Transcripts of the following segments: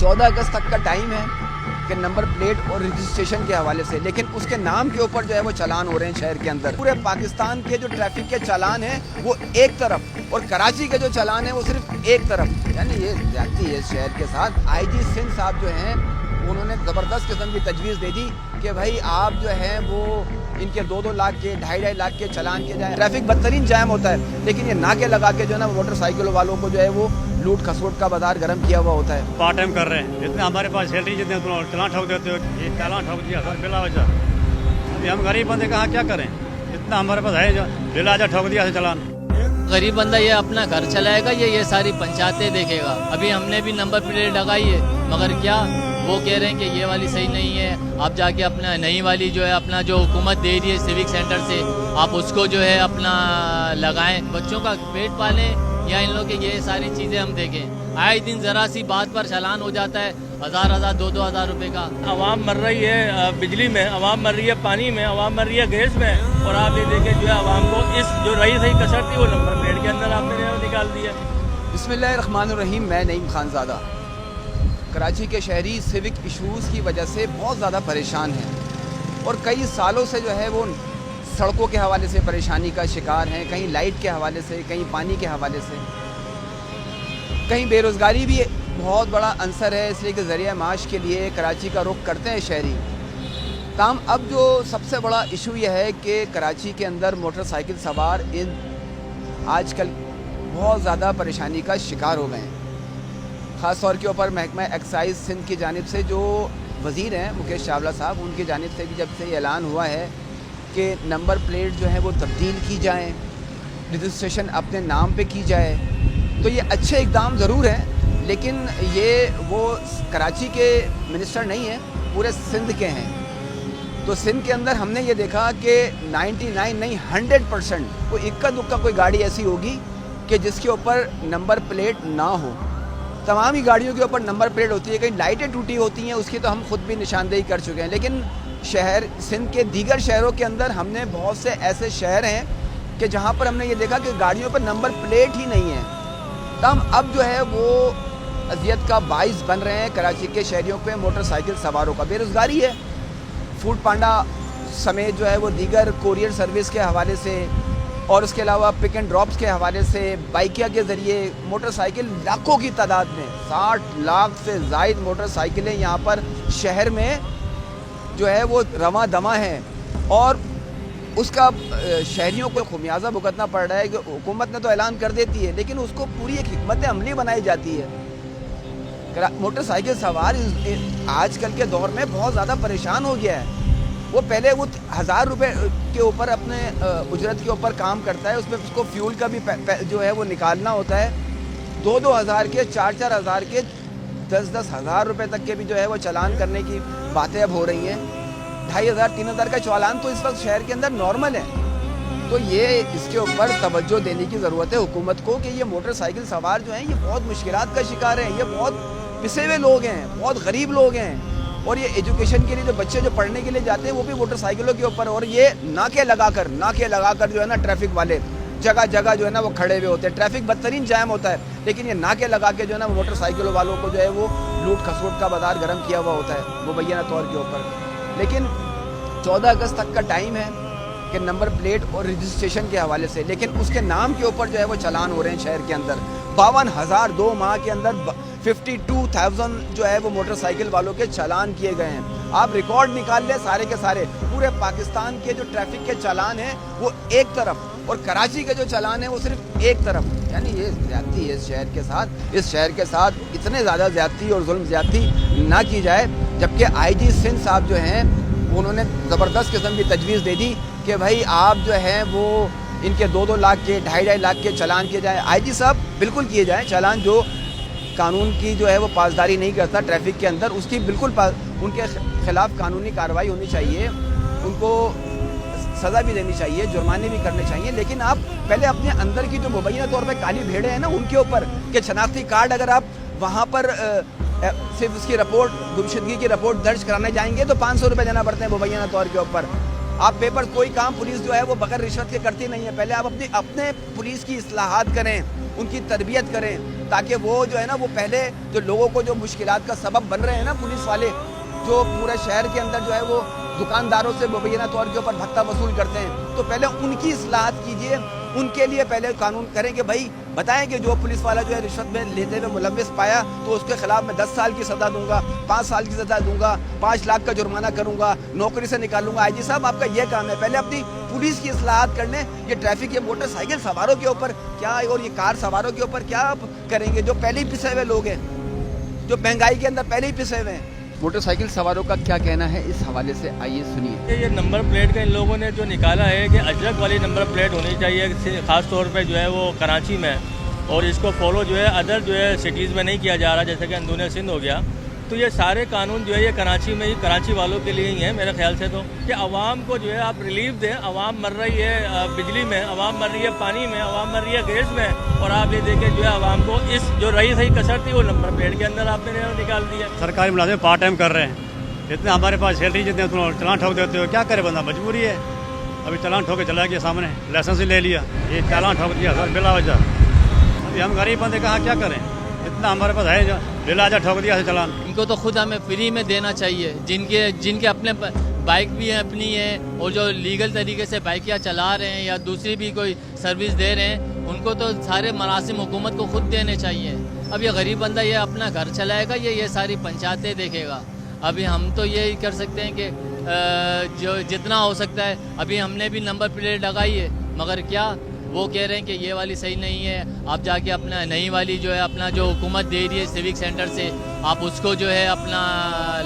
14 अगस्त तक का टाइम है कि नंबर प्लेट और रजिस्ट्रेशन के हवाले से, लेकिन उसके नाम के ऊपर जो है वो चालान हो रहे हैं शहर के अंदर। पूरे पाकिस्तान के जो ट्रैफिक के चालान हैं वो एक तरफ और कराची के जो चालान है वो सिर्फ एक तरफ, यानी ये ज्यादती है शहर के साथ। आईजी सिंध साहब जो हैं उन्होंने ज़बरदस्त किस्म की तजवीज़ दे दी कि भाई आप जो हैं वो इनके 2-2 लाख के 2.5 लाख के चालान किए जाए। ट्रैफिक बदतरीन जाम होता है, लेकिन ये नाके लगा के जो है ना मोटरसाइकिलों वालों को जो है वो लूट खसोट का बाजार गर्म किया हुआ होता है। पार्ट टाइम कर रहे हैं, जितने हमारे पास सैलरी जितने चालान ठोक देते हो, ये चालान ठोक दिया सर बिला वजह। अभी हम गरीब बंदे कहाँ क्या करें, जितना हमारे पास है बिला वजह ठोक दिया चालान। गरीब बंदा ये अपना घर चलाएगा, ये सारी पंचायतें देखेगा। अभी हमने भी नंबर प्लेट लगाई है, मगर क्या वो कह रहे हैं कि ये वाली सही नहीं है, आप जाके अपना नई वाली जो है अपना जो हुकूमत दे रही है सिविक सेंटर से, आप उसको जो है अपना लगाएं, बच्चों का पेट पालें, या इन लोग के ये सारी चीज़ें हम देखें। आए दिन ज़रा सी बात पर चालान हो जाता है 1000 2-2 हज़ार रुपये का। आवाम मर रही है बिजली में, आवाम मर रही है पानी में, आवाम मर रही है गैस में, और आप ये देखें जो है आवाम को इस जो रही सही कसर थी वो नंबर प्लेट के अंदर आपने निकाल दिया। बिस्मिल्लाहिर्रहमानिर्रहीम। मैं नईम खानज़ादा। कराची के शहरी सिविक इशूज़ की वजह से बहुत ज़्यादा परेशान हैं और कई सालों से जो है वो सड़कों के हवाले से परेशानी का शिकार हैं, कहीं लाइट के हवाले से, कहीं पानी के हवाले से, कहीं बेरोज़गारी भी बहुत बड़ा अंसर है, इसलिए कि ज़रिया माश के लिए कराची का रुख करते हैं शहरी। ताम अब जो सबसे बड़ा इशू यह है कि कराची के अंदर मोटरसाइकिल सवार आजकल बहुत ज़्यादा परेशानी का शिकार हो गए हैं। ख़ास तौर के ऊपर महकमा एक्साइज सिंध की जानिब से जो वज़ीर हैं मुकेश चावला साहब, उनकी जानिब से भी जब से ऐलान हुआ है कि नंबर प्लेट जो है वो तब्दील की जाएँ, रजिस्ट्रेशन अपने नाम पे की जाए, तो ये अच्छे इक़दाम ज़रूर हैं, लेकिन ये वो कराची के मिनिस्टर नहीं हैं, पूरे सिंध के हैं। तो सिंध के अंदर हमने ये देखा कि 99 नहीं 100% कोई इक्का दुक्का कोई गाड़ी ऐसी होगी कि जिसके ऊपर नंबर प्लेट ना हो। तमाम ही गाड़ियों के ऊपर नंबर प्लेट होती है, कहीं लाइटें टूटी होती हैं, उसकी तो हम खुद भी निशानदेही कर चुके हैं। लेकिन शहर सिंध के दीगर शहरों के अंदर हमने बहुत से ऐसे शहर हैं कि जहाँ पर हमने ये देखा कि गाड़ियों पर नंबर प्लेट ही नहीं है। तब अब जो है वो अजियत का बाइस बन रहे हैं कराची के शहरियों पे, मोटरसाइकिल सवारों का। बेरोज़गारी है, फूड पांडा समेत जो है वो दीगर कोरियर सर्विस के हवाले से और उसके अलावा पिक एंड ड्रॉप्स के हवाले से बाइकिया के ज़रिए मोटरसाइकिल लाखों की तादाद में 60 लाख से ज़ायद मोटरसाइकिलें यहाँ पर शहर में जो है वो रवा दमा है, और उसका शहरियों को खुमियाजा भुगतना पड़ रहा है कि हुकूमत ने तो ऐलान कर देती है, लेकिन उसको पूरी एक हिकमत अमली बनाई जाती है। मोटरसाइकिल सवार आजकल के दौर में बहुत ज़्यादा परेशान हो गया है। वो पहले वो 1000 रुपये के ऊपर अपने उजरत के ऊपर काम करता है, उसमें उसको फ्यूल का भी जो है वो निकालना होता है। 2-2 हज़ार के 4-4 हज़ार के 10-10 हज़ार रुपये तक के भी जो है वो चालान करने की बातें अब हो रही हैं। 2500-3000 का चालान तो इस वक्त शहर के अंदर नॉर्मल है। तो ये इसके ऊपर तवज्जो देने की ज़रूरत है हुकूमत को कि ये मोटरसाइकिल सवार जो हैं ये बहुत मुश्किलात का शिकार हैं, ये बहुत पिसे हुए लोग हैं, बहुत गरीब लोग हैं, और ये एजुकेशन के लिए जो बच्चे जो पढ़ने के लिए जाते हैं वो भी मोटरसाइकिलों के ऊपर, और ये नाके लगाकर जो है ना ट्रैफिक वाले जगह जगह जो है ना वो खड़े हुए होते हैं। ट्रैफिक बदतरीन जाम होता है, लेकिन ये नाके लगा के जो है ना मोटरसाइकिलों वालों को जो है वो लूट खसोट का बाजार गर्म किया हुआ होता है मुबैना तौर के ऊपर। लेकिन 14 अगस्त तक का टाइम है कि नंबर प्लेट और रजिस्ट्रेशन के हवाले से, लेकिन उसके नाम के ऊपर जो है वो चालान हो रहे हैं शहर के अंदर। 52,000 2 माह के अंदर 52,000 जो है वो मोटरसाइकिल वालों के चालान किए गए हैं। आप रिकॉर्ड निकाल ले सारे के सारे, पूरे पाकिस्तान के जो ट्रैफिक के चालान हैं वो एक तरफ और कराची के जो चालान है वो सिर्फ एक तरफ, यानी ये ज्यादती है इस शहर के साथ इतने ज़्यादा ज्यादती और जुल्म ज्यादती ना की जाए। जबकि आईजी सिंध साहब जो हैं उन्होंने ज़बरदस्त किस्म की तजवीज़ दे दी कि भाई आप जो हैं वो इनके 2-2 लाख के 2.5 लाख के चालान किए जाएँ। आईजी साहब बिल्कुल किए जाएँ चालान, जो कानून की जो है वो पासदारी नहीं करता ट्रैफिक के अंदर, उसकी बिल्कुल उनके खिलाफ कानूनी कार्रवाई होनी चाहिए, उनको सज़ा भी देनी चाहिए, जुर्माने भी करने चाहिए। लेकिन आप पहले अपने अंदर की जो मुबैना तौर पर काली भेड़ें हैं ना उनके ऊपर कि शनाख्ती कार्ड अगर आप वहाँ पर सिर्फ उसकी रिपोर्ट गुमशुदगी की रिपोर्ट दर्ज कराने जाएंगे तो 500 रुपये देना पड़ते हैं मुबैना तौर के ऊपर। आप पेपर कोई काम पुलिस जो है वो बगैर रिश्वत के करती नहीं है। पहले आप अपने पुलिस की इस्लाहात करें, उनकी तरबियत करें, تاکہ وہ جو ہے نا وہ پہلے جو لوگوں کو جو مشکلات کا سبب بن رہے ہیں نا پولیس والے جو پورے شہر کے اندر جو ہے وہ دکانداروں سے مبینہ طور کے اوپر بھتہ وصول کرتے ہیں تو پہلے ان کی اصلاحات کیجئے ان کے لیے پہلے قانون کریں کہ بھائی بتائیں کہ جو پولیس والا جو ہے رشوت میں لیتے ہوئے ملوث پایا تو اس کے خلاف میں 10 سال کی سزا دوں گا 5 سال کی سزا دوں گا 5 لاکھ کا جرمانہ کروں گا نوکری سے نکالوں گا. آئی جی صاحب آپ کا یہ کام ہے پہلے اپنی پولیس کی اصلاحات کرنے یہ ٹریفک یہ موٹر سائیکل سواروں کے اوپر کیا اور یہ کار سواروں کے اوپر کیا آپ کریں گے جو پہلے ہی پسے ہوئے لوگ ہیں جو مہنگائی کے اندر پہلے ہی پسے ہوئے ہیں. موٹر سائیکل سواروں کا کیا کہنا ہے اس حوالے سے آئیے سنیے. یہ نمبر پلیٹ کا ان لوگوں نے جو نکالا ہے کہ اجرک والی نمبر پلیٹ ہونی چاہیے خاص طور پہ جو ہے وہ کراچی میں اور اس کو فالو جو ہے ادر جو ہے سٹیز میں نہیں کیا جا رہا جیسے کہ اندرون سندھ ہو گیا. تو یہ سارے قانون جو ہے یہ کراچی میں ہی کراچی والوں کے لیے ہی ہیں میرے خیال سے تو کہ عوام کو جو ہے آپ ریلیف دیں. عوام مر رہی ہے بجلی میں عوام مر رہی ہے پانی میں عوام مر رہی ہے گیس میں اور آپ یہ دیکھیں جو ہے عوام کو اس جو رہی صحیح کسر تھی وہ نمبر پلیٹ کے اندر آپ نے نکال دیا. سرکاری ملازم پارٹ ٹائم کر رہے ہیں اتنے ہمارے پاس سیلری جتنے چلان ٹھوک دیتے ہو کیا کرے بندہ مجبوری ہے. ابھی چلان ٹھوک کے چلا گیا سامنے لائسنس لے لیا یہ چلان ٹھوک دیا سر بلا وجہ. ابھی ہم غریب بندے کہاں کیا کریں اتنا ہمارے پاس ہے جو بلا وجہ ٹھوک دیا چلان. ان کو تو خود ہمیں فری میں دینا چاہیے جن کے اپنے بائک بھی ہیں اپنی ہیں اور جو لیگل طریقے سے بائکیاں چلا رہے ہیں یا دوسری بھی کوئی سروس دے رہے ہیں ان کو تو سارے مراسم حکومت کو خود دینے چاہیے. اب یہ غریب بندہ یہ اپنا گھر چلائے گا یہ ساری پنچایتیں دیکھے گا. ابھی ہم تو یہی کر سکتے ہیں کہ جو جتنا ہو سکتا ہے ابھی ہم نے بھی نمبر پلیٹ لگائی ہے مگر کیا وہ کہہ رہے ہیں کہ یہ والی صحیح نہیں ہے آپ جا کے اپنا نئی والی جو ہے اپنا جو حکومت دے رہی ہے سیوک سینٹر سے آپ اس کو جو ہے اپنا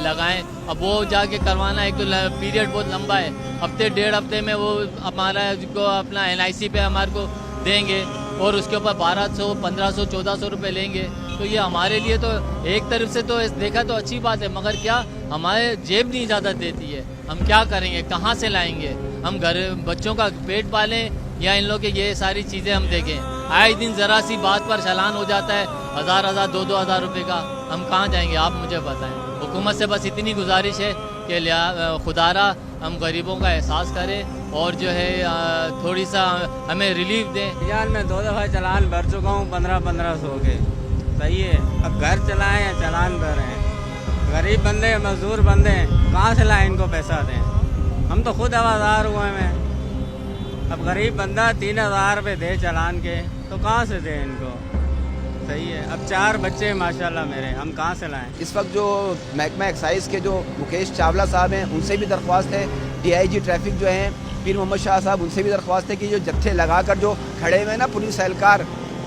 لگائیں. اب وہ جا کے کروانا ایک تو پیریڈ بہت لمبا ہے ہفتے 1.5 ہفتے میں وہ ہمارا کو اپنا NIC پہ ہمارے کو دیں گے اور اس کے اوپر 1200 1500 1400 روپے لیں گے. تو یہ ہمارے لیے تو ایک طرف سے تو دیکھا تو اچھی بات ہے مگر کیا ہمارے جیب نہیں اجازت دیتی ہے. ہم کیا کریں گے کہاں سے لائیں گے ہم گھر بچوں کا پیٹ پالیں یا ان لوگ کے یہ ساری چیزیں ہم دیکھیں. آئے دن ذرا سی بات پر چلان ہو جاتا ہے 1000 2,000 روپے کا. ہم کہاں جائیں گے آپ مجھے بتائیں. حکومت سے بس اتنی گزارش ہے کہ خدارا ہم غریبوں کا احساس کریں اور جو ہے تھوڑی سا ہمیں ریلیف دیں. جان میں 2 دفعہ چلان بھر چکا ہوں 1500 کے. صحیح ہے اب گھر چلائیں یا چلان بھر رہے ہیں غریب بندے مزدور بندے ہیں کہاں سے لائیں ان کو پیسہ دیں. ہم تو خود آوازار ہوئے ہیں. اب غریب بندہ 3000 روپے دے چلان کے تو کہاں سے دیں ان کو. صحیح ہے اب 4 بچے ماشاءاللہ میرے ہم کہاں سے لائیں. اس وقت جو محکمہ ایکسائز کے جو مکیش چاولہ صاحب ہیں ان سے بھی درخواست ہے DIG ٹریفک جو ہیں پیر محمد شاہ صاحب ان سے بھی درخواست ہے کہ جو جتھے لگا کر جو کھڑے ہوئے ہیں نا پولیس اہلکار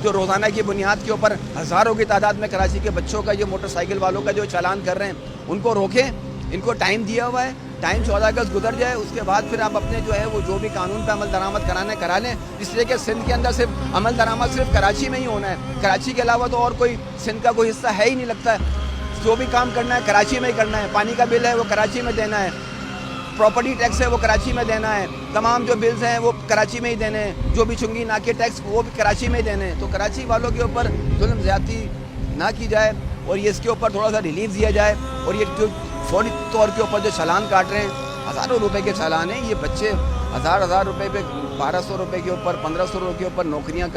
جو روزانہ کی بنیاد کے اوپر ہزاروں کی تعداد میں کراچی کے بچوں کا یہ موٹر سائیکل والوں کا جو چالان کر رہے ہیں ان کو روکیں. ان کو ٹائم دیا ہوا ہے ٹائم 14 اگست گزر جائے اس کے بعد پھر آپ اپنے جو ہے وہ جو بھی قانون پہ عمل درآمد کرانے کرا لیں. اس لیے کہ سندھ کے اندر صرف عمل درآمد صرف کراچی میں ہی ہونا ہے. کراچی کے علاوہ تو اور کوئی سندھ کا کوئی حصہ ہے ہی نہیں لگتا ہے. جو بھی کام کرنا ہے کراچی میں ہی کرنا ہے. پانی کا بل ہے وہ کراچی میں دینا ہے پراپرٹی ٹیکس ہے وہ کراچی میں دینا ہے تمام جو بلز ہیں وہ کراچی میں ہی دینے ہیں جو بھی چنگی ناکے ٹیکس وہ بھی کراچی میں ہی دینے ہیں. تو کراچی والوں کے اوپر ظلم زیادتی نہ کی جائے اور یہ اس کے اوپر تھوڑا سا ریلیف دیا جائے. اور یہ جو فوری طور کے اوپر جو چالان کاٹ رہے ہیں ہزاروں روپے کے چالان ہیں. یہ بچے ہزار روپے پہ 1200 روپے کے اوپر 1500 روپے کے اوپر نوکریاں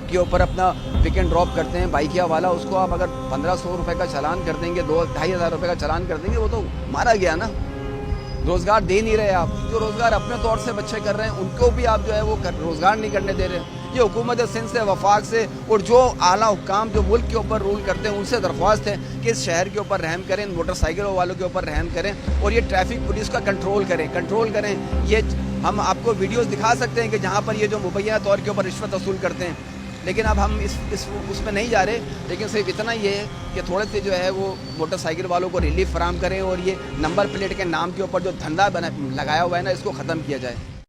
کے اوپر اپنا پک اینڈ ڈراپ کرتے ہیں بائکیا والا. اس کو آپ اگر 1500 روپے کا چالان کر دیں گے 2,500 روپے کا چالان کر دیں گے وہ تو مارا گیا نا. روزگار دے نہیں رہے آپ. جو روزگار اپنے طور سے بچے کر رہے ہیں ان کو بھی آپ جو ہے وہ روزگار نہیں کرنے دے رہے. یہ حکومت سندھ سے وفاق سے اور جو اعلیٰ حکام جو ملک کے اوپر رول کرتے ہیں ان سے درخواست ہے کہ اس شہر کے اوپر رحم کریں موٹر سائیکل والوں کے اوپر رحم کریں اور یہ ٹریفک پولیس کا کنٹرول کریں. یہ ہم آپ کو ویڈیوز دکھا سکتے ہیں کہ جہاں پر یہ جو مبینہ طور کے اوپر رشوت وصول کرتے ہیں لیکن اب ہم اس میں نہیں جا رہے. لیکن صرف اتنا یہ ہے کہ تھوڑے سے جو ہے وہ موٹر سائیکل والوں کو ریلیف فراہم کریں اور یہ نمبر پلیٹ کے نام کے اوپر جو دھندا لگایا ہوا ہے نا اس کو ختم کیا جائے.